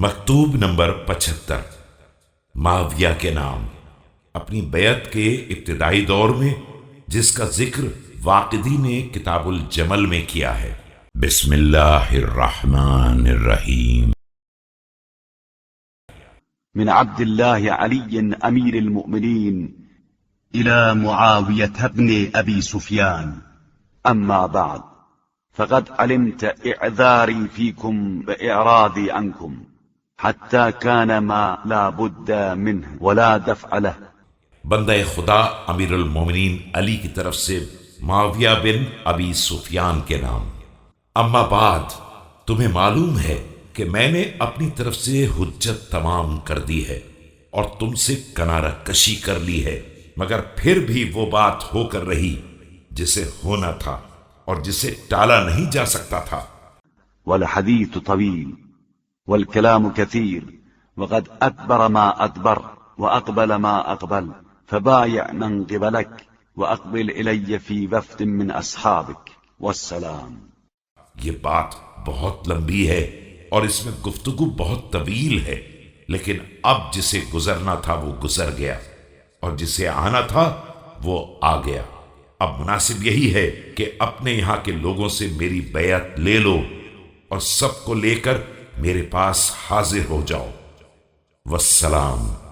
مکتوب نمبر 75 معاویہ کے نام، اپنی بیعت کے ابتدائی دور میں، جس کا ذکر واقدی نے کتاب الجمل میں کیا ہے۔ بسم اللہ الرحمن الرحیم۔ من عبد الله علي أمير المؤمنين إلى معاوية بن أبي سفيان، أما بعد، فقد علمت إعذاري فيكم وإعراضي عنكم، حتى كان ما لا بد منه ولا دفع له۔ بندہ خدا امیر المومنین علی کی طرف سے معاویہ بن ابی سفیان کے نام۔ اما بعد، تمہیں معلوم ہے کہ میں نے اپنی طرف سے حجت تمام کر دی ہے اور تم سے کنارہ کشی کر لی ہے، مگر پھر بھی وہ بات ہو کر رہی جسے ہونا تھا اور جسے ٹالا نہیں جا سکتا تھا۔ والحديث طويل والكلام كثير، وقد أدبر ما أدبر وأقبل ما أقبل، فبايع من قبلك وأقبل إلي في وفد من أصحابك، والسلام۔ یہ بات بہت لمبی ہے اور اس میں گفتگو بہت طویل ہے، لیکن اب جسے گزرنا تھا وہ گزر گیا اور جسے آنا تھا وہ آ گیا۔ اب مناسب یہی ہے کہ اپنے یہاں کے لوگوں سے میری بیعت لے لو اور سب کو لے کر میرے پاس حاضر ہو جاؤ۔ والسلام۔